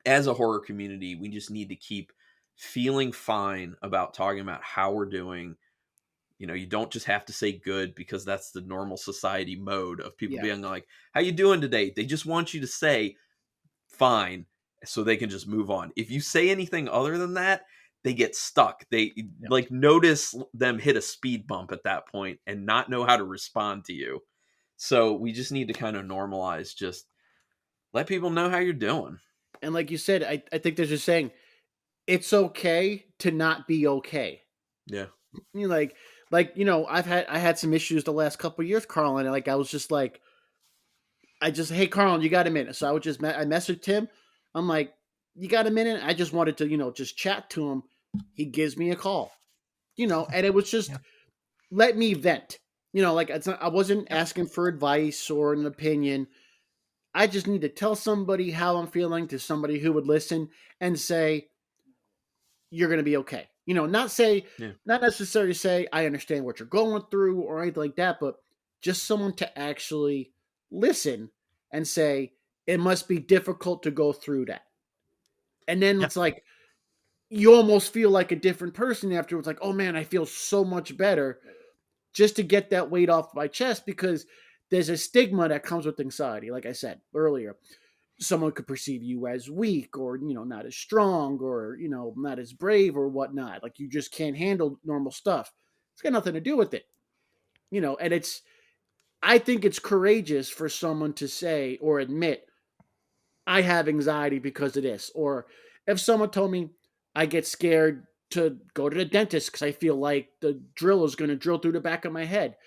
as a horror community, we just need to keep feeling fine about talking about how we're doing. You don't just have to say good, because that's the normal society mode of people Yeah. being like, "How you doing today?" They just want you to say fine so they can just move on. If you say anything other than that, they get stuck. They Yeah. like notice them hit a speed bump at that point and not know how to respond to you. So we just need to kind of normalize, just let people know how you're doing. And like you said, I think they're just saying it's okay to not be okay. Yeah. I had some issues the last couple of years, Carl, and like I was just like, hey, Carl, you got a minute? So I messaged him. I'm like, you got a minute? I just wanted to, just chat to him. He gives me a call, and it was just Yeah. let me vent. Like I wasn't Yep. asking for advice or an opinion. I just need to tell somebody how I'm feeling, to somebody who would listen and say, you're going to be okay. Yeah. Not necessarily say, I understand what you're going through or anything like that, but just someone to actually listen and say, it must be difficult to go through that. And then Yeah. it's like, you almost feel like a different person afterwards. Like, oh man, I feel so much better, just to get that weight off my chest, because there's a stigma that comes with anxiety. Like I said earlier, someone could perceive you as weak, or not as strong, or not as brave or whatnot. Like you just can't handle normal stuff. It's got nothing to do with it. And I think it's courageous for someone to say or admit, I have anxiety because of this. Or if someone told me, I get scared to go to the dentist because I feel like the drill is going to drill through the back of my head.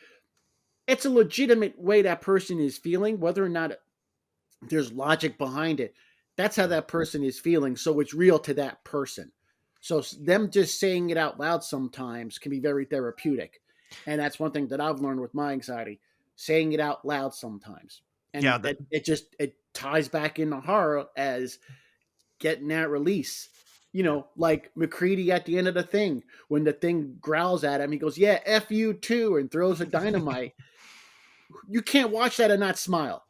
It's a legitimate way that person is feeling, whether or not there's logic behind it. That's how that person is feeling. So it's real to that person. So them just saying it out loud sometimes can be very therapeutic. And that's one thing that I've learned with my anxiety, saying it out loud sometimes. And Yeah, it ties back into horror as getting that release. Yeah. Like McCready at the end of the Thing, when the thing growls at him, he goes, "Yeah, F you too," and throws a dynamite. You can't watch that and not smile.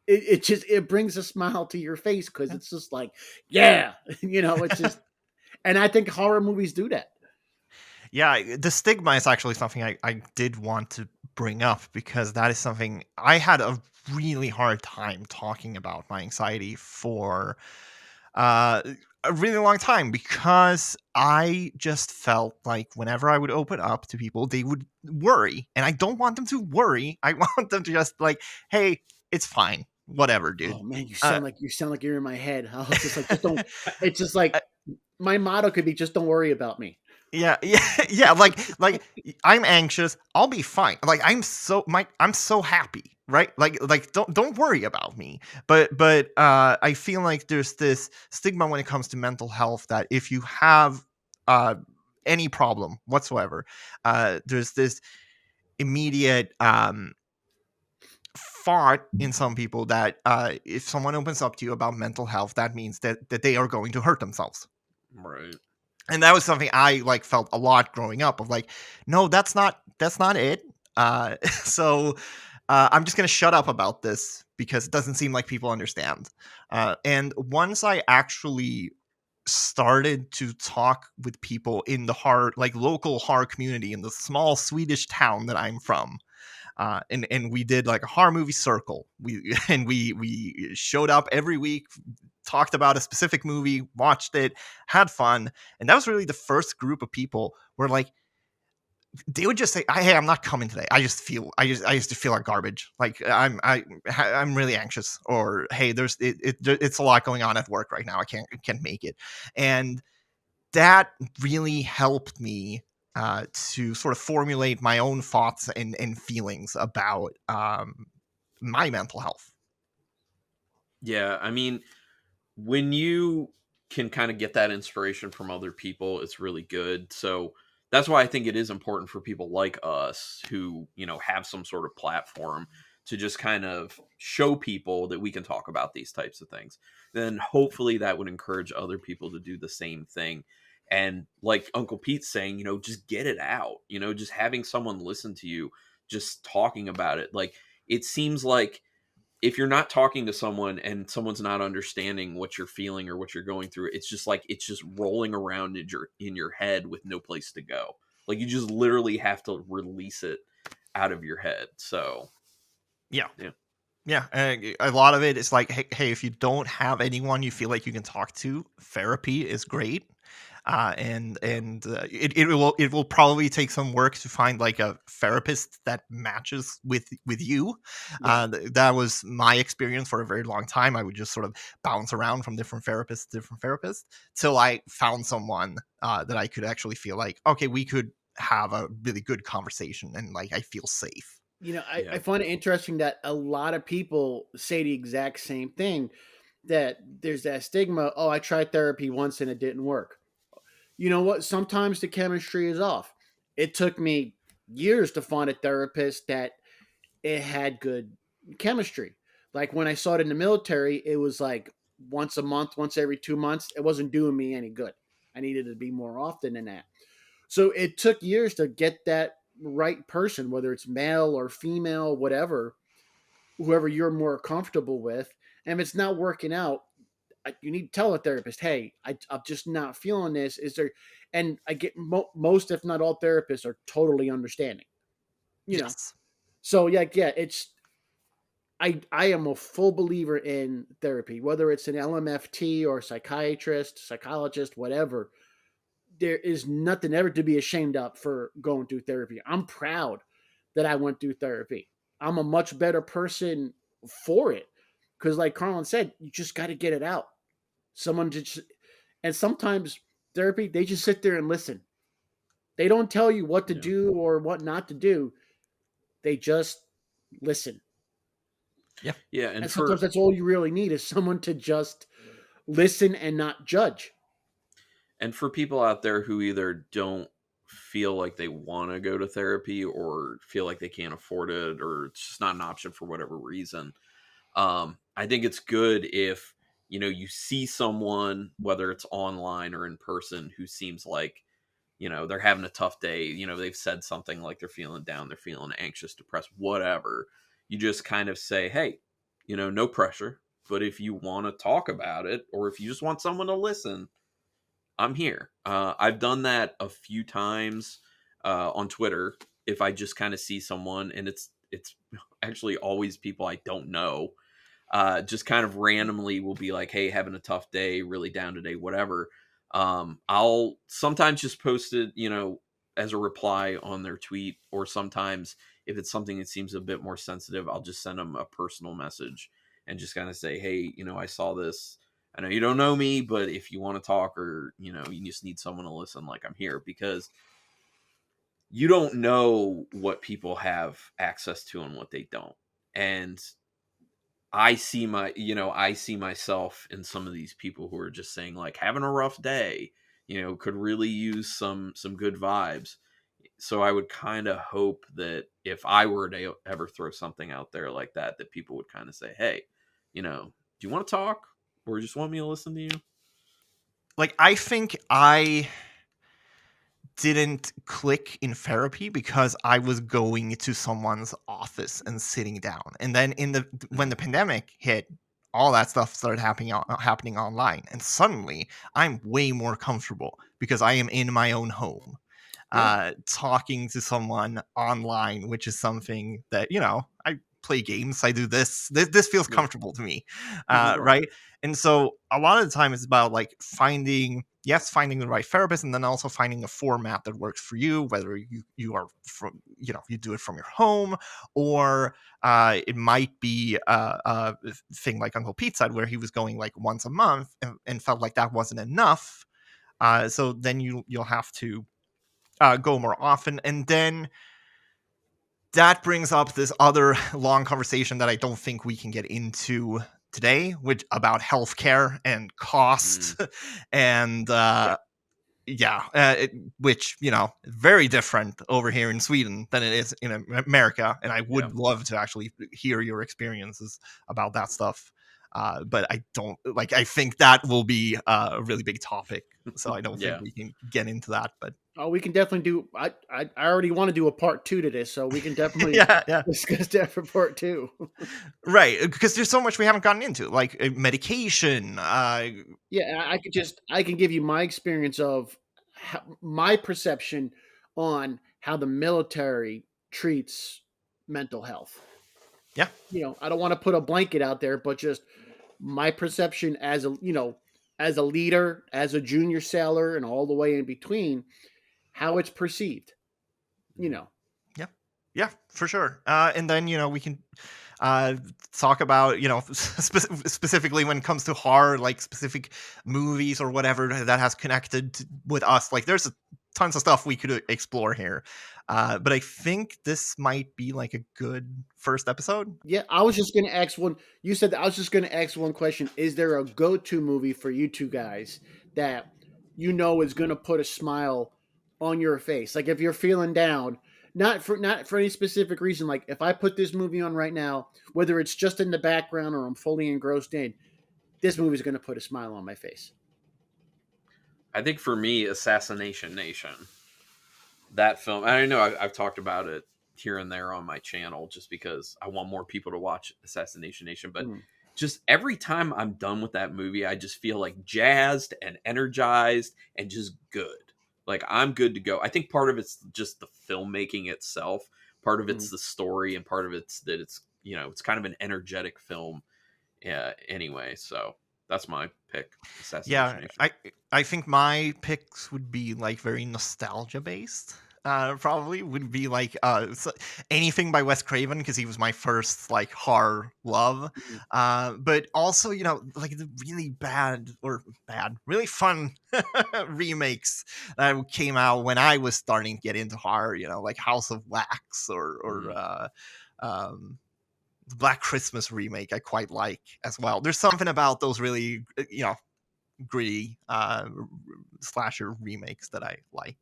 It brings a smile to your face because it's just like, yeah, it's just, and I think horror movies do that. Yeah, the stigma is actually something I did want to bring up, because that is something I had a really hard time talking about my anxiety for a really long time, because I just felt like whenever I would open up to people, they would worry, and I don't want them to worry. I want them to just like, hey, it's fine, whatever, dude. Oh man, Uh, you sound like you're in my head. I was just like, just don't. It's just like my motto could be, just don't worry about me. Yeah, yeah, yeah. Like I'm anxious. I'll be fine. Like I'm so happy, right? Like don't worry about me. But I feel like there's this stigma when it comes to mental health, that if you have uh any problem whatsoever, there's this immediate thought in some people that if someone opens up to you about mental health, that means that they are going to hurt themselves. Right. And that was something I like felt a lot growing up, of like, no, that's not it. So I'm just gonna shut up about this, because it doesn't seem like people understand. And once I actually started to talk with people in the horror, like local horror community in the small Swedish town that I'm from, and we did like a horror movie circle. We showed up every week, talked about a specific movie, watched it, had fun, and that was really the first group of people where like they would just say, "Hey, I'm not coming today. I just feel like garbage. Like I'm really anxious," or "Hey, it's a lot going on at work right now. I can't make it," and that really helped me to sort of formulate my own thoughts and feelings about my mental health. Yeah, I mean, when you can kind of get that inspiration from other people, it's really good. So that's why I think it is important for people like us who, have some sort of platform to just kind of show people that we can talk about these types of things. Then hopefully that would encourage other people to do the same thing. And like Uncle Pete's saying, just get it out, just having someone listen to you, just talking about it. Like, it seems like if you're not talking to someone and someone's not understanding what you're feeling or what you're going through, it's just like it's just rolling around in your head with no place to go. Like, you just literally have to release it out of your head. So Yeah. yeah. Yeah, a lot of it is like, hey, if you don't have anyone you feel like you can talk to, therapy is great. It will probably take some work to find like a therapist that matches with you. Yeah. That was my experience for a very long time. I would just sort of bounce around from different therapists to different therapists till I found someone that I could actually feel like, okay, we could have a really good conversation, and like I feel safe. I Yeah. find it interesting that a lot of people say the exact same thing, that there's that stigma. Oh, I tried therapy once and it didn't work. You know what? Sometimes the chemistry is off. It took me years to find a therapist that it had good chemistry. Like when I saw it in the military, it was like once a month, once every 2 months. It wasn't doing me any good. I needed to be more often than that. So it took years to get that right person, whether it's male or female, whatever, whoever you're more comfortable with. And if it's not working out, you need to tell a therapist, hey, I'm just not feeling this. Is there, and I get most, if not all therapists are totally understanding, you know? Yes. So yeah, it's, I am a full believer in therapy, whether it's an LMFT or psychiatrist, psychologist, whatever. There is nothing ever to be ashamed of for going through therapy. I'm proud that I went through therapy. I'm a much better person for it. Because like Carlin said, you just got to get it out. Someone just, and sometimes therapy, they just sit there and listen. They don't tell you what to Yeah. do or what not to do. They just listen. Yeah. Yeah. And And sometimes for that's all you really need is someone to just listen and not judge. And for people out there who either don't feel like they want to go to therapy or feel like they can't afford it or it's just not an option for whatever reason, I think it's good if, you know, you see someone, whether it's online or in person, who seems like, you know, they're having a tough day. You know, they've said something like they're feeling down, they're feeling anxious, depressed, whatever. You just kind of say, hey, you know, no pressure. But if you want to talk about it, or if you just want someone to listen, I'm here. I've done that a few times on Twitter. If I just kind of see someone, and it's actually always people I don't know, just kind of randomly will be like, hey, having a tough day, really down today, whatever. I'll sometimes just post it, you know, as a reply on their tweet, or sometimes if it's something that seems a bit more sensitive, I'll just send them a personal message and just kind of say, hey, you know, I saw this. I know you don't know me, but if you want to talk, or, you know, you just need someone to listen, like, I'm here, because you don't know what people have access to and what they don't. And I see myself in some of these people who are just saying, like, having a rough day, you know, could really use some good vibes. So I would kind of hope that if I were to ever throw something out there like that, that people would kind of say, hey, you know, do you want to talk, or just want me to listen to you? Like, I think I didn't click in therapy because I was going to someone's office and sitting down. And then when the pandemic hit, all that stuff started happening online. And suddenly I'm way more comfortable because I am in my own home. Yeah. Talking to someone online, which is something that, you know, I play games, I do this feels Yeah. comfortable to me. Mhm. Right. And so a lot of the time it's about like finding the right therapist, and then also finding a format that works for you, whether you are from, you know, you do it from your home, or it might be a thing like Uncle Pete said, where he was going like once a month and felt like that wasn't enough. So then you'll have to go more often. And then that brings up this other long conversation that I don't think we can get into today, which about healthcare and cost. Mm, And yeah, which, you know, very different over here in Sweden than it is in America. And I yeah, would love to actually hear your experiences about that stuff. But I don't like, I think that will be a really big topic. So I don't think yeah, we can get into that. But Oh, we can definitely do. I already want to do a part two to this, so we can definitely yeah. discuss that for part two. Right, because there's so much we haven't gotten into, like medication. Yeah, I can give you my experience of my perception on how the military treats mental health. Yeah, You know, I don't want to put a blanket out there, but just my perception as a, you know, as a leader, as a junior sailor, and all the way in between, how it's perceived. You know, yeah, yeah, for sure. And then, you know, we can uh, talk about, you know, specifically when it comes to horror, like specific movies or whatever that has connected with us. Like, there's tons of stuff we could explore here. But I think this might be like a good first episode. yeah. I was just going to ask one. You said that I was just going to ask one question. Is there a go-to movie for you two guys that you know is going to put a smile on your face? Like if you're feeling down, not for any specific reason. Like if I put this movie on right now, whether it's just in the background or I'm fully engrossed in, this movie is going to put a smile on my face. I think for me, Assassination Nation, that film, I know I've talked about it here and there on my channel just because I want more people to watch Assassination Nation, but Mm. just every time I'm done with that movie, I just feel like jazzed and energized and just good. Like I'm good to go. I think part of it's just the filmmaking itself, part of Mm. it's the story, and part of it's that it's, you know, it's kind of an energetic film. Yeah, anyway, so that's my pick, Assassination Yeah, Nation. I think my picks would be like very nostalgia based. Probably would be like anything by Wes Craven, because he was my first like horror love. Mm. But also, you know, like the really really fun remakes that came out when I was starting to get into horror. You know, like House of Wax or Mm. um, the Black Christmas remake I quite like as well. There's something about those really, you know, gritty slasher remakes that I like.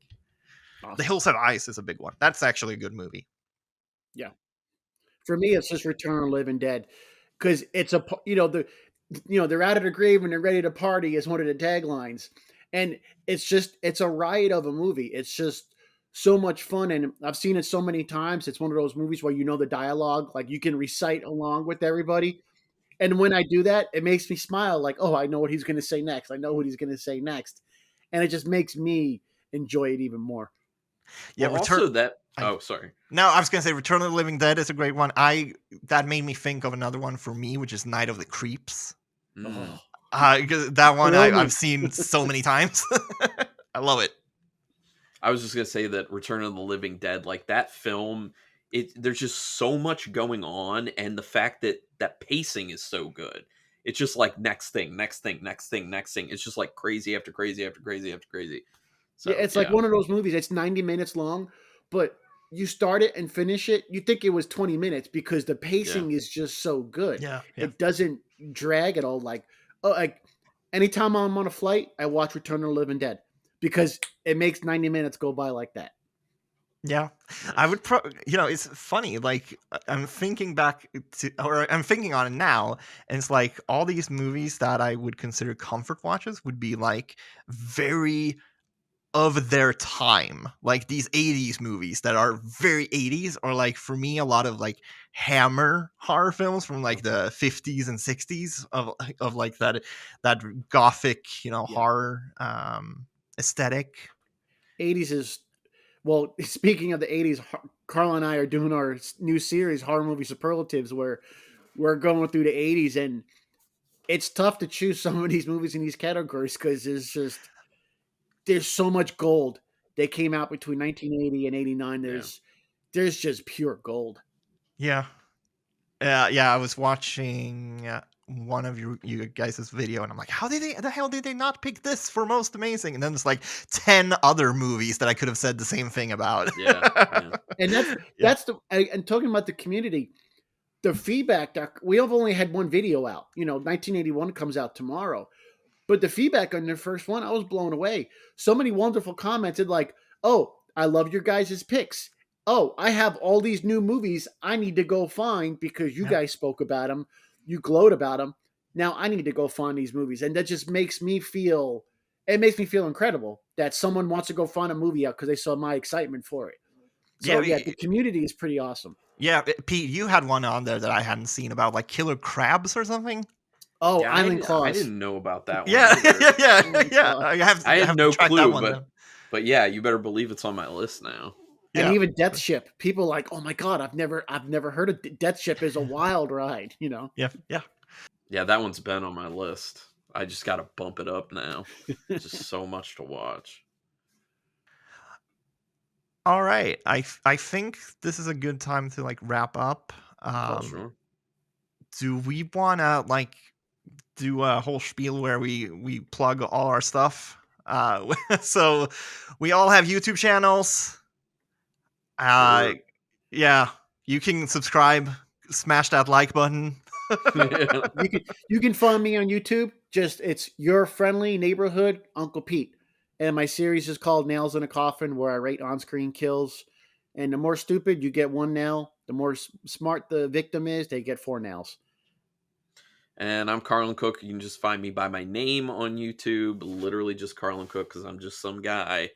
Awesome. The Hills Have Eyes is a big one. That's actually a good movie. Yeah. For me, it's just Return of the Living Dead, because it's they're out of the grave and they're ready to party is one of the taglines, and it's a riot of a movie. It's just so much fun, and I've seen it so many times. It's one of those movies where the dialogue, like you can recite along with everybody. And when I do that, it makes me smile. Like, oh, I know what he's going to say next. I know what he's going to say next, and it just makes me enjoy it even more. Yeah, well, also that. Oh, sorry. No, I was gonna say Return of the Living Dead is a great one. That made me think of another one for me, which is Night of the Creeps. Mm. Because that one I've seen so many times. I love it. I was just gonna say that Return of the Living Dead, like that film, there's just so much going on, and the fact that pacing is so good. It's just like next thing, next thing, next thing, next thing. It's just like crazy after crazy after crazy after crazy. So, yeah, it's like one of those movies. It's 90 minutes long, but you start it and finish it, you think it was 20 minutes because the pacing is just so good. Yeah. It doesn't drag at all. Like anytime I'm on a flight, I watch Return of the Living Dead because it makes 90 minutes go by like that. Yeah, nice. I would it's funny, like I'm thinking back I'm thinking on it now, and it's like all these movies that I would consider comfort watches would be like very of their time, like these 80s movies that are very 80s, or like for me a lot of like Hammer horror films from like the 50s and 60s of like that gothic horror aesthetic. 80s is, well, speaking of the 80s, Carl and I are doing our new series, Horror Movie Superlatives, where we're going through the 80s, and it's tough to choose some of these movies in these categories because there's so much gold. They came out between 1980 and 89. There's just pure gold. Yeah. I was watching one of you guys' video, and I'm like, the hell did they not pick this for most amazing? And then there's like 10 other movies that I could have said the same thing about. Yeah. And that's and talking about the community, the feedback that we have only had one video out. 1981 comes out tomorrow. But the feedback on their first one, I was blown away. So many wonderful commented like, oh, I love your guys' picks. Oh, I have all these new movies I need to go find because you guys spoke about them. You glowed about them. Now I need to go find these movies. And that just makes me feel incredible that someone wants to go find a movie out because they saw my excitement for it. So the community is pretty awesome. Yeah, Pete, you had one on there that I hadn't seen about like killer crabs or something. Oh, yeah, Island Claws. I didn't know about that one. Yeah. I had no clue, but yeah, you better believe it's on my list now. Yeah. And even Death Ship, people are like, oh my god, I've never heard of Death Ship is a wild ride, Yeah. Yeah, that one's been on my list. I just got to bump it up now. Just so much to watch. All right, I think this is a good time to like wrap up. Sure. Do we want to like do a whole spiel where we plug all our stuff? So we all have YouTube channels. Sure. Yeah, you can subscribe, smash that like button. You can find me on YouTube. It's Your Friendly Neighborhood Uncle Pete. And my series is called Nails in a Coffin, where I rate on-screen kills. And the more stupid, you get 1 nail. The more smart the victim is, they get 4 nails. And I'm Carlin Cook. You can just find me by my name on YouTube. Literally just Carlin Cook, because I'm just some guy.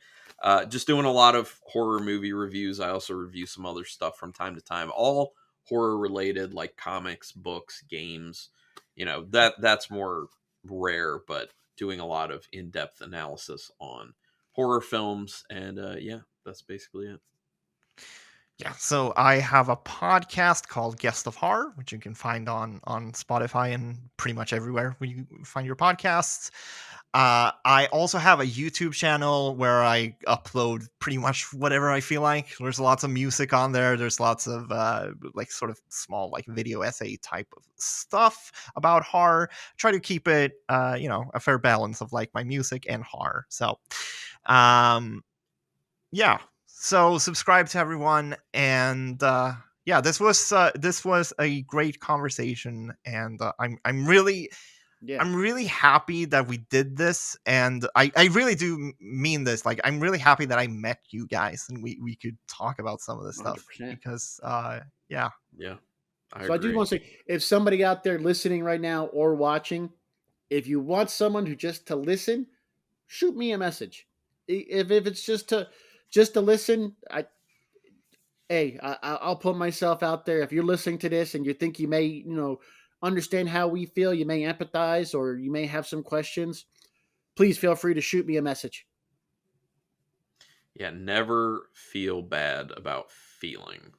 Just doing a lot of horror movie reviews. I also review some other stuff from time to time. All horror related, like comics, books, games. That's more rare, but doing a lot of in-depth analysis on horror films, and that's basically it. Yeah, so I have a podcast called Guest of Horror, which you can find on Spotify and pretty much everywhere where you find your podcasts. I also have a YouTube channel where I upload pretty much whatever I feel like. There's lots of music on there. There's lots of like sort of small like video essay type of stuff about horror. Try to keep it a fair balance of like my music and horror. So yeah. So subscribe to everyone, and this was a great conversation, and I'm really Yeah. I'm really happy that we did this, and I really do mean this. Like, I'm really happy that I met you guys and we could talk about some of this stuff 100%. because yeah. Yeah, I So I do agree. want to say, if somebody out there listening right now or watching, if you want someone who just to listen, shoot me a message. If it's just to listen, I'll put myself out there. If you're listening to this and you think you may, understand how we feel, you may empathize or you may have some questions, please feel free to shoot me a message. Yeah, never feel bad about feeling.